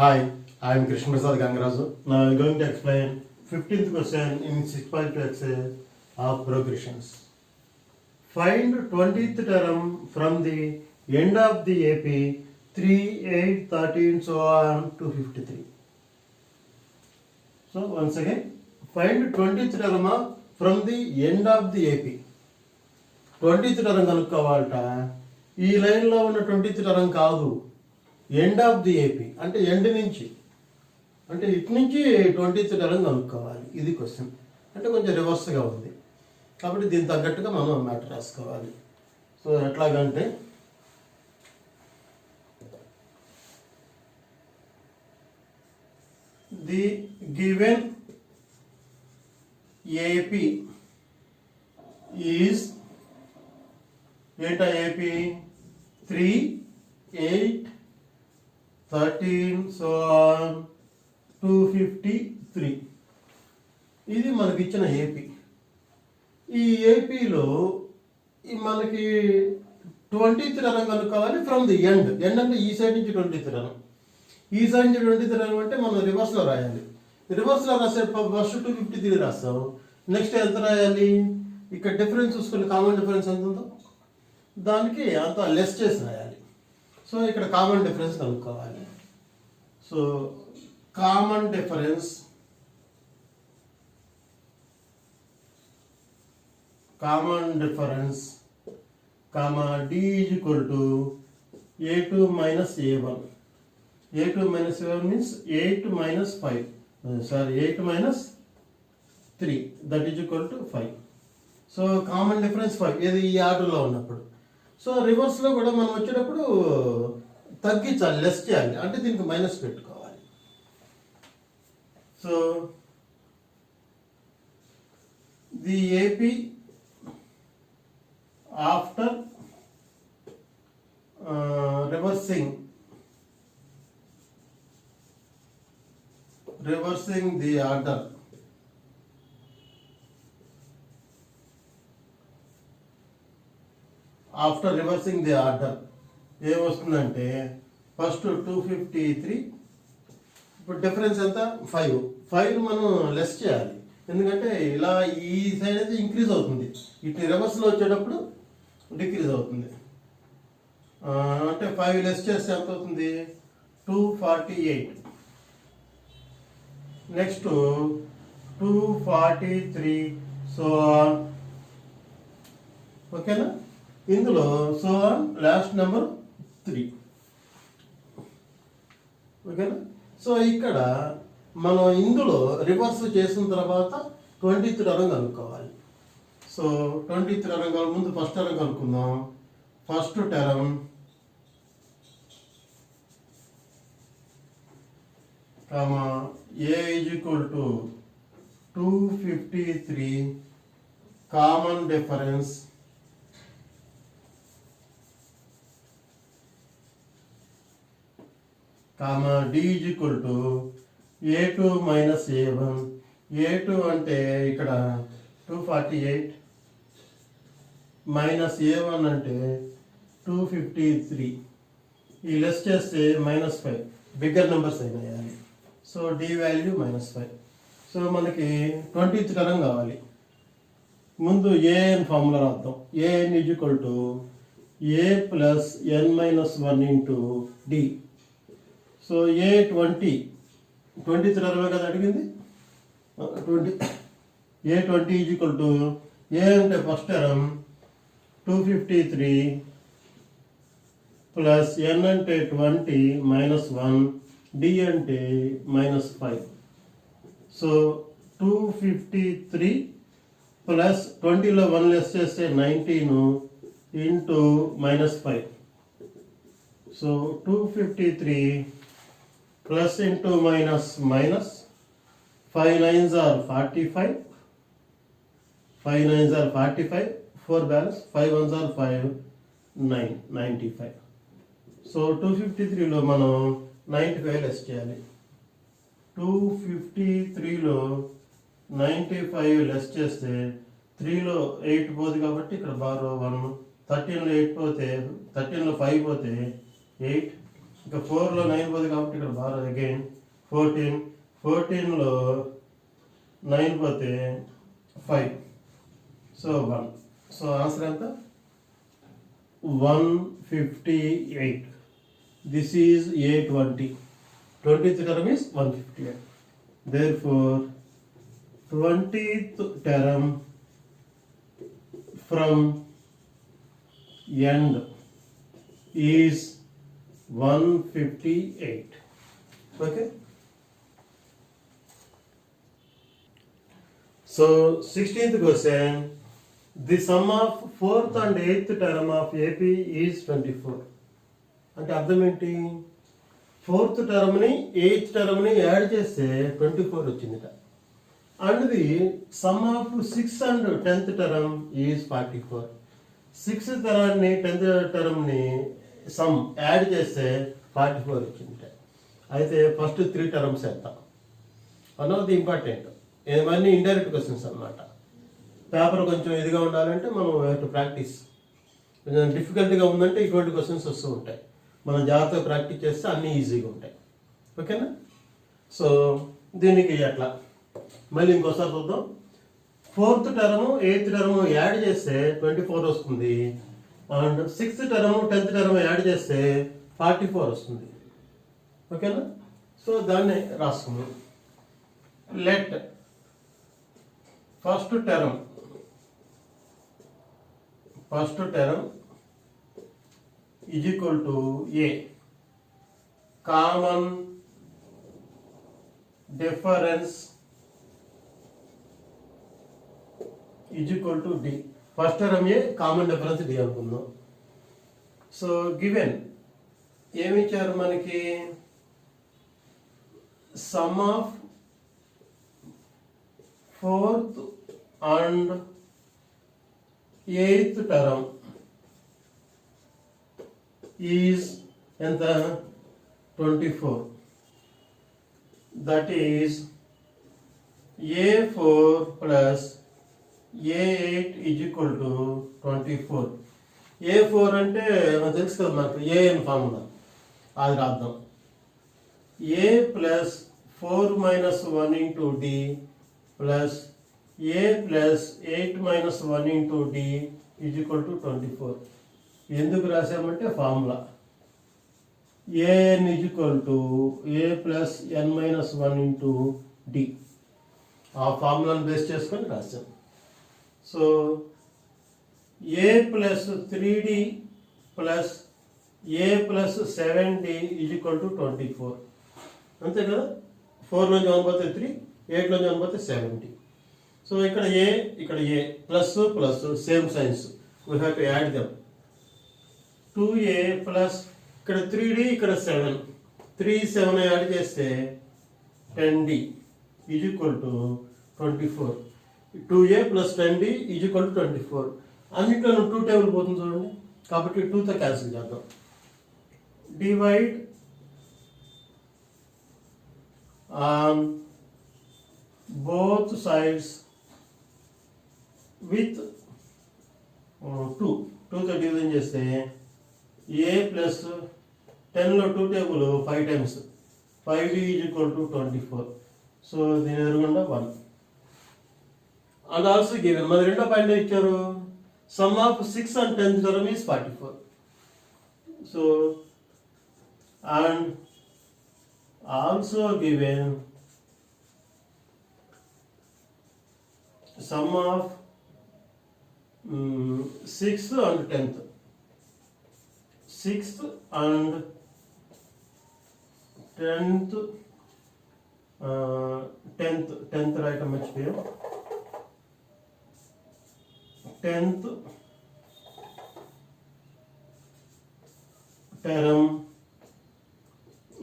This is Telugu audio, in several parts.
Hi, I am Krishna Prasad Gangaraju. Now I am going to explain 15th question in 6.2 exercise of progressions. Find 20th term from the end of the AP 3, 8, 13, so on to 53. So once again, find 20th term from the end of the AP. 20th term కనుక్కోవాలట. ఈ లైన్లో ఉన్న 20th term కాదు, ఎండ్ ఆఫ్ ది ఏపీ అంటే ఎండ్ నుంచి, అంటే ఇటు నుంచి 20th term కనుక్కోవాలి. ఇది క్వశ్చన్ అంటే కొంచెం రివర్స్గా ఉంది కాబట్టి దీనికి తగ్గట్టుగా మనం మ్యాటర్ రాసుకోవాలి. సో ఎట్లాగంటే ది గివెన్ ఏపీ ఈజ్ ఏంటా ఏపీ 3, 8, 13 సో ఆన్ 253. ఇది మనకి ఇచ్చిన ఏపీ. ఈ ఏపీలో మనకి 20th term కనుక్కోవాలి ఫ్రమ్ ది ఎండ్. ఎండ్ అంటే ఈ సైడ్ నుంచి 20th term, ఈ సైడ్ నుంచి 20th term అంటే మనం రివర్స్లో రాయాలి. రివర్స్లో రాసే ఫస్ట్ 253 రాస్తాం. నెక్స్ట్ ఎంత రాయాలి? ఇక్కడ డిఫరెన్స్ చూసుకుని కామన్ డిఫరెన్స్ ఎంత ఉందో దానికి అంత లెస్ చేసి రాయాలి. సో ఇక్కడ కామన్ డిఫరెన్స్ కనుక్కోవాలి. So common difference comma d is equal to a2 minus a1. a2 minus a1 means 8 minus 5. 8 minus 3, that is equal to 5. So common difference 5 ఇది ఈ ఆర్డర్లో ఉన్నప్పుడు. సో రివర్స్లో కూడా మనం వచ్చేటప్పుడు తగ్గించాలి, లెస్ చేయాలి, అంటే దీనికి మైనస్ పెట్టుకోవాలి. So the AP after reversing the order after reversing the order ఏమొస్తుందంటే ఫస్ట్ 253, ఇప్పుడు డిఫరెన్స్ ఎంత 5 మనం లెస్ చేయాలి. ఎందుకంటే ఇలా ఈ సైడ్ అయితే ఇంక్రీజ్ అవుతుంది, ఇటు రివర్స్లో వచ్చేటప్పుడు డిక్రీజ్ అవుతుంది. అంటే 5 లెస్ చేస్తే ఎంత అవుతుంది? 248. Next 243 so on. ఓకేనా? ఇందులో సో ఆన్ లాస్ట్ నెంబర్ 3. ఓకేనా? సో ఇక్కడ మనం ఇందులో రివర్స్ చేసిన తర్వాత 20th term కనుక్కోవాలి. సో 20th term ముందు ఫస్ట్ టర్మ్ కనుక్కుందాం. First term a is equal to 253 common difference d is equal to a2 minus a1. a2 అంటే ఇక్కడ 248 మైనస్ a1 అంటే 253. ఈ లెస్ చేస్తే -5, బిగ్గర్ నెంబర్స్ అయినాయి. So d value -5. సో మనకి 20th term కావాలి. ముందు an ఫార్ములా రాద్దాం. an is equal to a plus n minus 1 into d. So a20 term కదా అడిగింది. 20 a20 is equal to a అంటే ఫస్ట్ టర్మ్ 253 ప్లస్ n అంటే 20 minus 1 d అంటే -5. సో 253 ప్లస్ 20లో 1 లెస్ చేస్తే 19 into -5. So 253 plus into minus 5 9s are 45, 5 9s are 45, 4 balance, 5 1s are 5, 9, 95. So 253లో మనం 95 లెస్ చేయాలి. 253లో 95 లెస్ చేస్తే 3లో 8 పోదు కాబట్టి ఇక్కడ బారో 1, 13లో 8 పోతే 13లో 5 పోతే 8, ఇంకా 4లో 9 పోతుంది కాబట్టి ఇక్కడ బార్ అగైన్ 14, 14లో 9 పోతే 5, సో 1. సో ఆన్సర్ ఎంత? 158. This is A20. 20th term is 158. Therefore 20th term from end is 158. Okay. So 16th question, the sum of 4th and 8th term of AP is 24. అంటే అర్థం ఏంటి? 4th టర్మ్ని 8th టర్మ్ని యాడ్ చేస్తే 24 వచ్చిందిట. And the sum of 6 and 10th term is 44. 6th టర్మ్ని 10th టర్మ్ని సమ్ యాడ్ చేస్తే 44 వచ్చిందిట. అయితే ఫస్ట్ 3 టర్మ్స్ వేద్దాం. వన్ ఆఫ్ ది ఇంపార్టెంట్, ఏమన్నీ ఇండైరెక్ట్ క్వశ్చన్స్ అన్నమాట. పేపర్ కొంచెం ఇదిగా ఉండాలంటే మనం టు ప్రాక్టీస్. కొంచెం డిఫికల్ట్గా ఉందంటే ఇటువంటి క్వశ్చన్స్ వస్తూ ఉంటాయి. మనం జాగ్రత్తగా ప్రాక్టీస్ చేస్తే అన్నీ ఈజీగా ఉంటాయి. ఓకేనా? సో దీనికి అట్లా మళ్ళీ ఇంకోసారి చూద్దాం. 4th term 8th term add చేస్తే 24 వస్తుంది. And 6th term 10th term add చేస్తే 44 వస్తుంది. ఓకేనా? సో దాన్ని రాసుకుందాం. Let first term is equal to A. Common difference is equal to D. First term A, common difference D అనుకుందాం. సో గివెన్ ఏమి ఇచ్చారు మనకి? Some of 4th and 8th term is ఎంత? 24. That is A4 plus A8 is equal to 24. A4 అంటే మనకు తెలుసు కదా, మనకు AN ఫార్ములా, అది రాద్దాం. A plus 4 minus 1 into D plus A plus 8 minus 1 into D is equal to 24. ఎందుకు రాసామంటే formula AN is equal to A plus N minus 1 into D. ఆ ఫార్ములాను బేస్ చేసుకొని రాసాం. So A plus 3D plus A plus 7D is equal to 24. అంతే కదా? 4 నుంచి 1 పోతే 3, 8 నుంచి 1 పోతే 70. సో ఇక్కడ A, ఇక్కడ A, plus plus same signs, we have to add them. 2A plus ఇక్కడ 3D, ఇక్కడ 7, 3, 7 యాడ్ చేస్తే 10D is equal to 24. 2A plus 10D is equal to 24. అన్నిట్లో 2 టేబుల్ పోతుంది చూడండి, కాబట్టి 2తో క్యాన్సిల్ చేద్దాం. Divide on both sides with 2. 2తో డివిజన్ చేస్తే A ప్లస్ 10లో 2 table 5 times 5D is equal to 24. So దీని ఎదురుగుండా 1. అండ్ ఆల్సో గివెన్ మరి రెండో పాయింట్ ఇచ్చారు, some of 6 and 10th term is 44. So and also given sum of 6th and 10th. 6th and 10th, 10th right మర్చిపోయాం. 10th term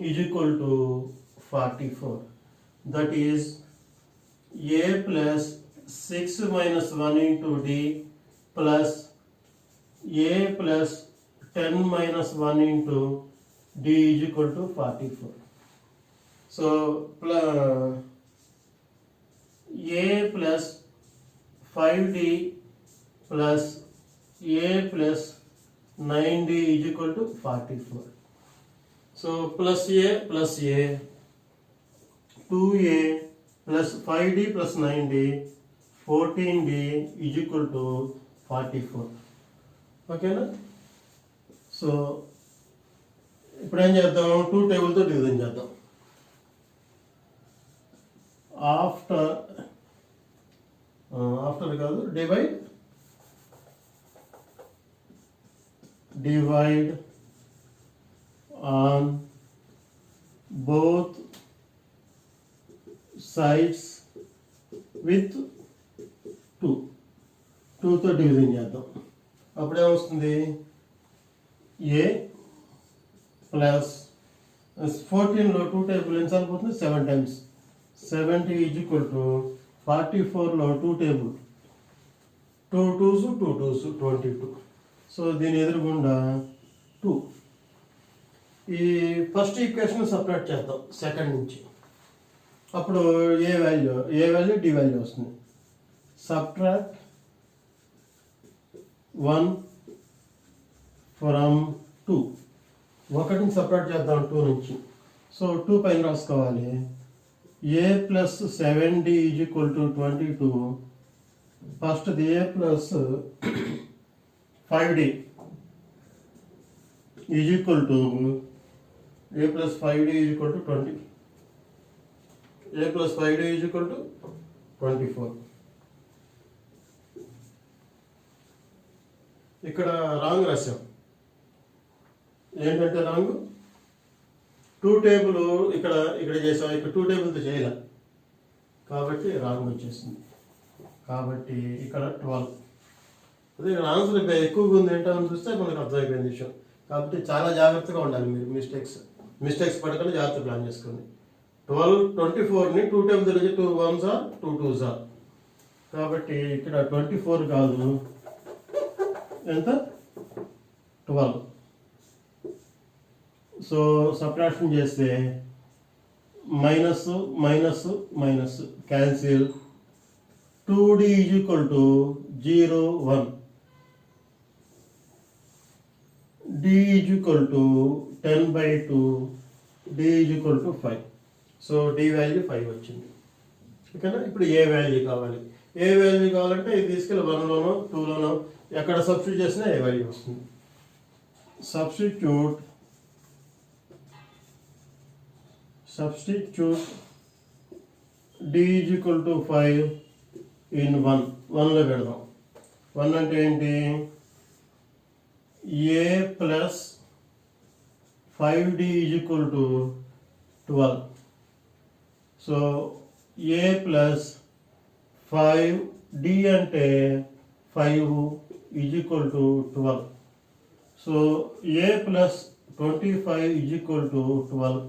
is equal to 44. That is A plus 6 minus 1 into D plus A plus 10 minus 1 into D is equal to 44. So A plus 5D plus A plus 9D is equal to 44. So plus a 2a plus 5d plus 9d 14d is equal to 44. ఓకేనా? సో ఇప్పుడు ఏం చేద్దాం, 2 టేబుల్తో డివిజన్ చేద్దాం. ఆఫ్టర్ కాదు, divide on both sides with 2తో డివిజన్ చేద్దాం. అప్పుడు ఏమొస్తుంది, a ప్లస్ 14లో 2 టేబుల్ ఎన్నిసార్లు పోతుంది, 7 టైమ్స్. 70 ఈజ్ ఈక్వల్ టు 44లో 2 టేబుల్ 2 2s 2 2s 22. సో దీని ఎదురుగుండా 2. ఈ ఫస్ట్ ఈక్వేషన్ సపరేట్ చేద్దాం సెకండ్ నుంచి. అప్పుడు ఏ వాల్యూ డి వాల్యూ వస్తుంది. Subtract 1 from 2. 1ని సపరేట్ చేద్దాం 2 నుంచి. సో 2 పైన రాసుకోవాలి. a plus 7d is equal to 22. ఫస్ట్ది a plus 5d is equal to a plus 5d is equal to 20. a plus 5d is equal to 24. ఇక్కడ రాంగ్ రాశాం. ఏంటంటే రాంగ్ 2 టేబుల్ ఇక్కడ చేసాం, ఇక్కడ 2 టేబుల్తో చేయలే కాబట్టి రాంగ్ వచ్చేసింది. కాబట్టి ఇక్కడ 12. అదే ఆన్సర్ ఎక్కువగా ఉంది ఏంటని చూస్తే మనకు అర్థమైపోయింది విషయం. కాబట్టి చాలా జాగ్రత్తగా ఉండాలి మీరు. మిస్టేక్స్ పడకుండా జాగ్రత్త ప్లాన్ చేసుకోండి. 24ని 2 టేబుల్ తెలిసి 2 1s 2 2s. కాబట్టి ఇక్కడ 24 కాదు, ఎంత, 12. సో సబ్ట్రాక్షన్ చేస్తే minus minus minus cancel. 2d is equal to 0 1. d is equal to 10/2. d is equal to 5. So d value 5 వచ్చింది. ఓకేనా? ఇప్పుడు ఏ వాల్యూ కావాలి. ఏ వాల్యూ కావాలంటే ఇది తీసుకెళ్ళి 1లోనో 2లోనో ఎక్కడ సబ్స్టిట్యూట్ చేసినా ఏ వాల్యూ వస్తుంది. Substitute d is equal to 5 in 1లో పెడదాం. 1 అంటే ఏంటి, a plus 5d is equal to 12. So a plus 5d అంటే 5 is equal to 12. So a plus 25 is equal to 12.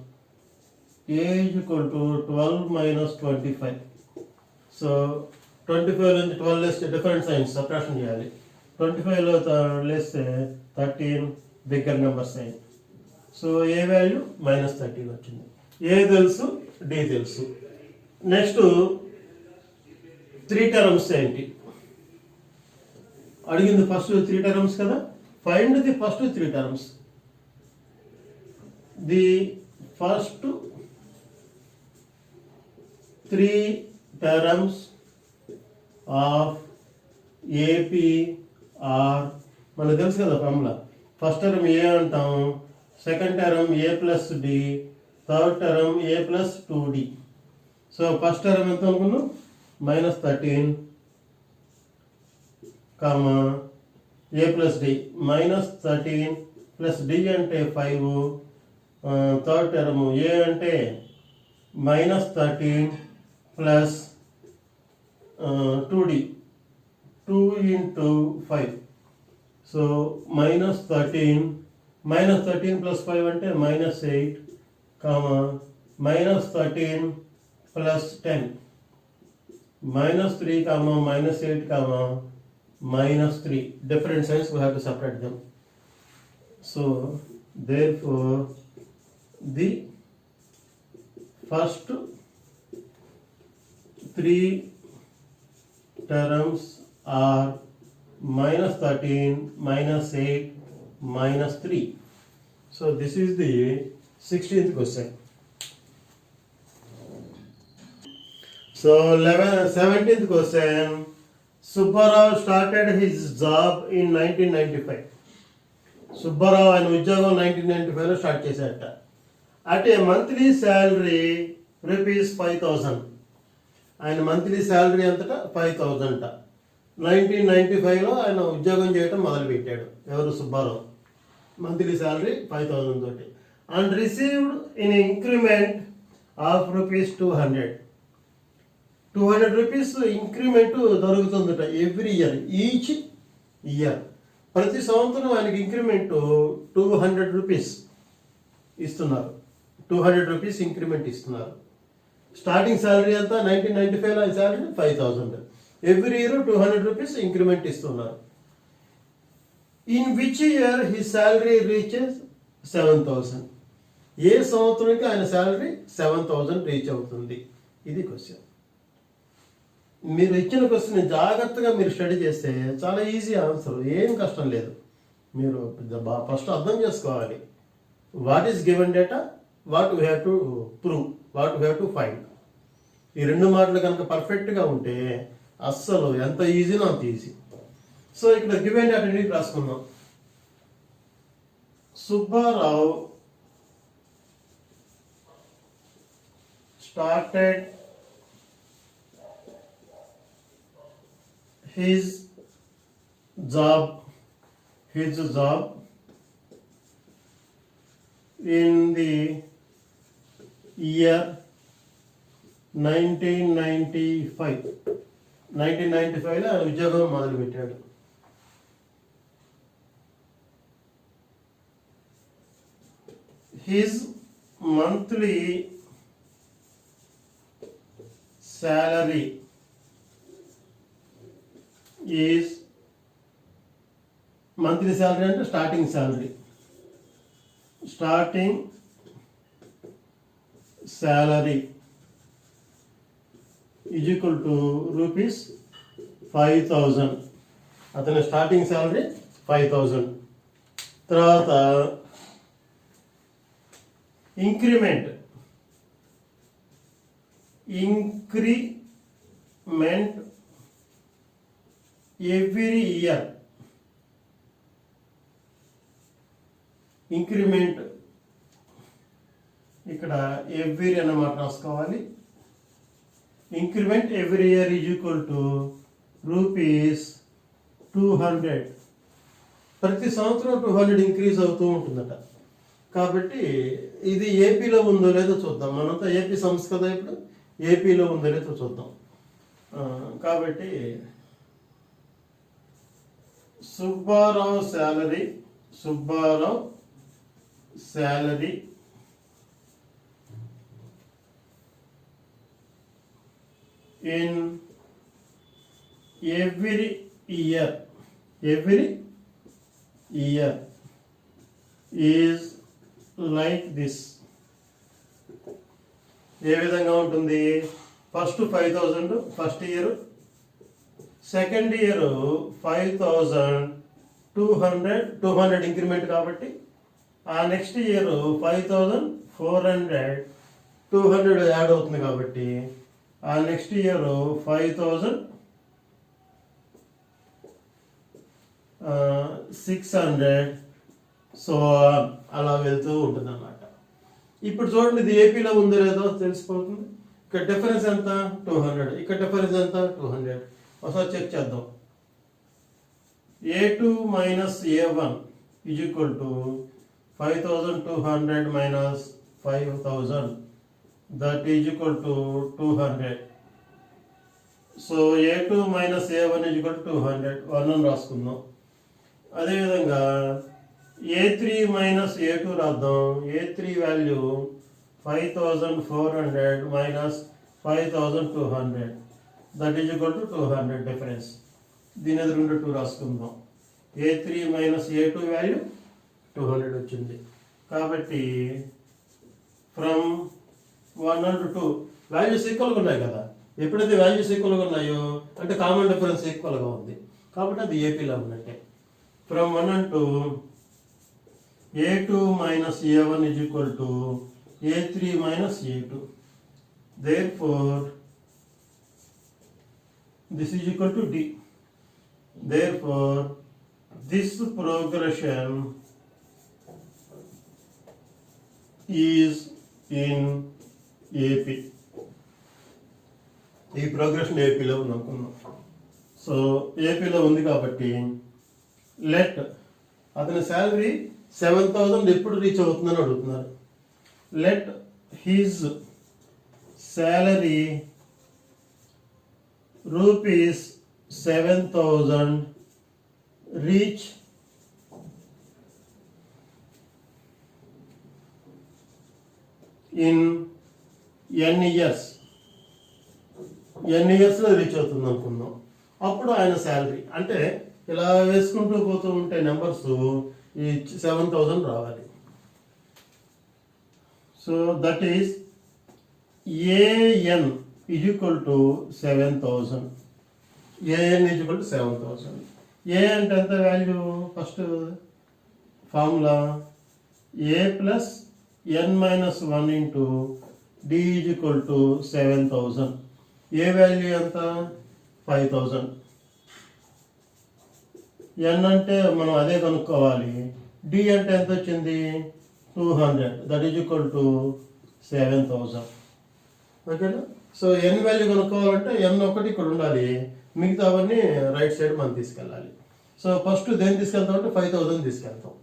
a is equal to 12 minus 25. So 25 నుంచి 12 లేస్తే డిఫరెంట్ సైన్స్ సబ్ట్రాక్షన్ చేయాలి. 25లో లేస్తే 13 బిగ్గర్ నెంబర్ సైన్. సో ఏ వాల్యూ -13 వచ్చింది. ఏ తెలుసు, డి తెలుసు. నెక్స్ట్ 3 టర్మ్స్ ఏంటి అడిగింది. ఫస్ట్ 3 టర్మ్స్ కదా. Find the first 3 terms. The first 3 terms of AP are, మనకు తెలుసు కదా ఫార్ములా. ఫస్ట్ టర్మ్ ఏ అంటాం, second term a plus d, third term a plus 2d. So first term ఎంత అనుకున్నాం, -13 comma a plus d. -13 plus d అంటే 5. థర్డ్ టర్మ్ a అంటే -13 plus 2d, 2 into 5. So -13 plus 5 అంటే -8 comma -13 plus 10, -3 comma -8 comma -3. Different signs, we have to separate them. So therefore the first 3 terms are -13, -8, -3. So this is the 16th question. So 17th question. Subbarao started his job in 1995. Subbarao ఆయన ఉద్యోగం 1995లో స్టార్ట్ చేశాడట. At a monthly salary ₹5,000. ఆయన మంత్లీ శాలరీ ఎంతట 5,000. 1995లో ఆయన ఉద్యోగం చేయటం మొదలుపెట్టాడు. ఎవరు? సుబ్బారావు. మంత్లీ శాలరీ 5,000 తోటి. And received in increment of ₹200. 200 rupees increment దొరుకుతుందట ఎవ్రీ ఇయర్, ఈచ్ ఇయర్. ప్రతి సంవత్సరం ఆయనకి ఇంక్రిమెంట్ 200 రూపీస్ ఇస్తున్నారు. 200 రూపీస్ ఇంక్రిమెంట్ ఇస్తున్నారు. స్టార్టింగ్ శాలరీ అంతా 1995లో ఆయన salary 5,000. Every year 200 rupees increment ఇస్తున్నారు. In which year he salary reaches 7,000. ఏ సంవత్సరానికి ఆయన శాలరీ 7,000 రీచ్ అవుతుంది? ఇది క్వశ్చన్. మీరు ఇచ్చిన క్వశ్చన్ జాగ్రత్తగా మీరు స్టడీ చేస్తే చాలా ఈజీ ఆన్సర్, ఏం కష్టం లేదు. మీరు ఫస్ట్ అర్థం చేసుకోవాలి. What is given data, what we have to prove, what we have to find. ఈ రెండు మాటలు కనుక పర్ఫెక్ట్గా ఉంటే అస్సలు ఎంత ఈజీనో అంత ఈజీ. సో ఇక్కడ గివెన్ డేటా అనేది రాసుకుందాం. Subbarao started his job in the year 1995. 1995లో ఆయన ఉద్యోగం మొదలుపెట్టాడు. His monthly salary is, monthly salary అంటే starting salary is equal to ₹5,000. అతని స్టార్టింగ్ శాలరీ 5,000. తర్వాత ఇంక్రిమెంట్ ఎవ్రీ ఇయర్. ఇంక్రిమెంట్ ఇక్కడ ఎవ్రీ అన్నమాట రాసుకోవాలి. Increment every year is equal to ₹200. ప్రతి సంవత్సరం 200 ఇంక్రీజ్ అవుతూ ఉంటుందట. కాబట్టి ఇది ఏపీలో ఉందో లేదో చూద్దాం. మనంతా ఏపీ సంస్థ కదా, ఇప్పుడు ఏపీలో ఉందో లేదో చూద్దాం. కాబట్టి Subbarao salary in every year is like this. ఏ విధంగా ఉంటుంది? First 5,000 first year, second year 5,200 increment కాబట్టి ఆ నెక్స్ట్ ఇయర్ 5,400, 200 యాడ్ అవుతుంది కాబట్టి ఆ నెక్స్ట్ ఇయర్ 5,600. సో అలా వెళ్తూ ఉంటుంది అన్నమాట. ఇప్పుడు చూడండి, ఇది ఏపీలో ఉందో లేదో తెలిసిపోతుంది. ఇక్కడ డిఫరెన్స్ ఎంత? 200. ఇక్కడ డిఫరెన్స్ ఎంత? 200. ఒకసారి చెక్ చేద్దాం. A2 minus A1 is equal to 5,200 minus 5,000. That is equal to 200. So A2 minus A1 is equal to 200. 1 రాసుకుందాం. అదేవిధంగా A3 minus A2 రాద్దాం. A3 value 5,400 minus 5,200. That is equal to 200 difference. దీని ఎదురుండే 2 రాసుకుందాం. A3 మైనస్ A2 వాల్యూ 200 వచ్చింది. కాబట్టి ఫ్రమ్ 1 and 2 వాల్యూస్ ఈక్వల్గా ఉన్నాయి కదా. ఎప్పుడైతే వాల్యూస్ ఈక్వల్గా ఉన్నాయో అంటే కామన్ డిఫరెన్స్ ఈక్వల్గా ఉంది కాబట్టి అది ఏపీలో ఉన్నట్టే. From 1 and 2 A2 minus A1 is equal to A3 minus A2. Therefore, this is equal to D. Therefore, this progression is in AP. ఈ ప్రోగ్రెషన్ ఏపీలో అనుకున్నాం. సో ఏపీలో ఉంది కాబట్టి లెట్ అతని శాలరీ 7,000 ఎప్పుడు రీచ్ అవుతుందని అడుగుతున్నారు. Let his salary rupees 7,000 reach in n years. ఎన్ని ఇయర్స్లో రీచ్ అవుతుంది అనుకుందాం. అప్పుడు ఆయన శాలరీ అంటే ఇలా వేసుకుంటూ పోతూ ఉంటే నెంబర్స్ ఈ 7,000 రావాలి. So that is a n is equal to 7,000. A n is equal to 7,000. A అంటే ఎంత value? First formula a plus n minus 1 into D is equal to 7,000. A value ఎంత? 5,000. ఎన్ అంటే మనం అదే కనుక్కోవాలి. డి అంటే ఎంత వచ్చింది? 200. That is equal to 7,000. ఓకేనా? సో ఎన్ వాల్యూ కనుక్కోవాలంటే ఎన్ ఒకటి ఇక్కడ ఉండాలి, మిగతా అవన్నీ రైట్ సైడ్ మనం తీసుకెళ్ళాలి. సో ఫస్ట్ దేన్ని తీసుకెళ్తాం అంటే 5,000 తీసుకెళ్తాం.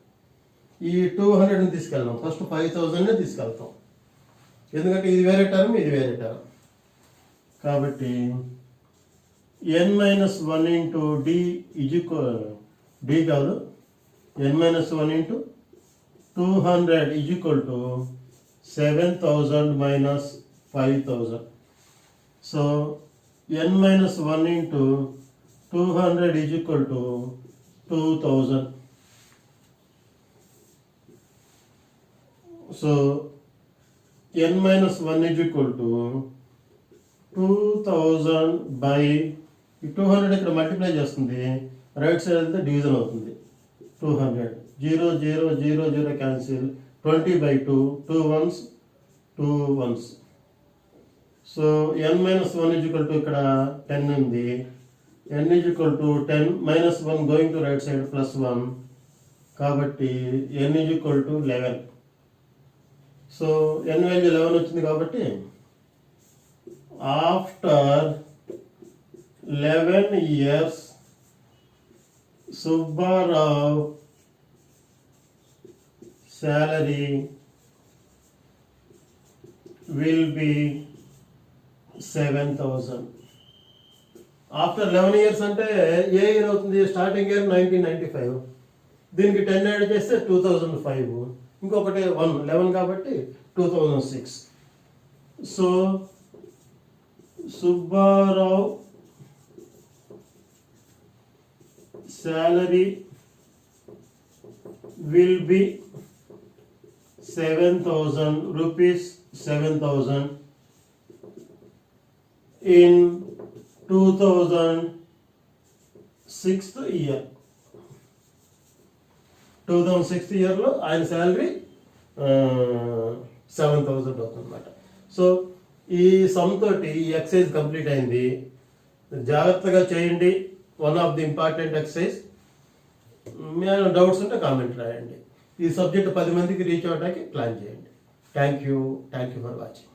ఈ 200ని తీసుకెళ్తాం. ఫస్ట్ 5,000నే తీసుకెళ్తాం, ఎందుకంటే ఇది వేరే టర్మ్, ఇది వేరే టర్మ్. కాబట్టి N minus 1 into D is equal, D కాదు, N minus 1 into 200 is equal to 7,000 minus 5,000. So N minus 1 into 200 is equal to 2,000. So N minus 1 is equal to 2,000 by 200 ఇక్కడ మల్టిప్లై చేస్తుంది, రైట్ సైడ్ వెళ్తే డివిజన్ అవుతుంది. 200 0 0 0 0 cancel, 20/2, 2 ones 2 ones. So n minus 1 is equal to ఇక్కడ 10 ఉంది. n is equal to 10 minus 1 going to right side plus 1, కాబట్టి n is equal to 11. So n value 11 వచ్చింది కాబట్టి after 11 years Subbarao salary will be 7,000. After 11 years అంటే ఏ ఇయర్ అవుతుంది? స్టార్టింగ్ ఇయర్ 1995, దీనికి 10 యాడ్ చేస్తే 2005, ఇంకొకటి 11 కాబట్టి 2006. So Subbarao salary will be 7,000 rupees, 7,000 in 2006 year. 2006 ఇయర్లో ఆయన శాలరీ 7,000 అవుతుందన్నమాట. సో ఈ సమ్ తోటి ఈ ఎక్సర్సైజ్ కంప్లీట్ అయింది. జాగ్రత్తగా చేయండి. One of the important exercise. మీరు డౌట్స్ ఉంటే కామెంట్ రాయండి. ఈ సబ్జెక్ట్ 10 మందికి రీచ్ అవ్వడానికి ప్లాన్ చేయండి. Thank you for watching.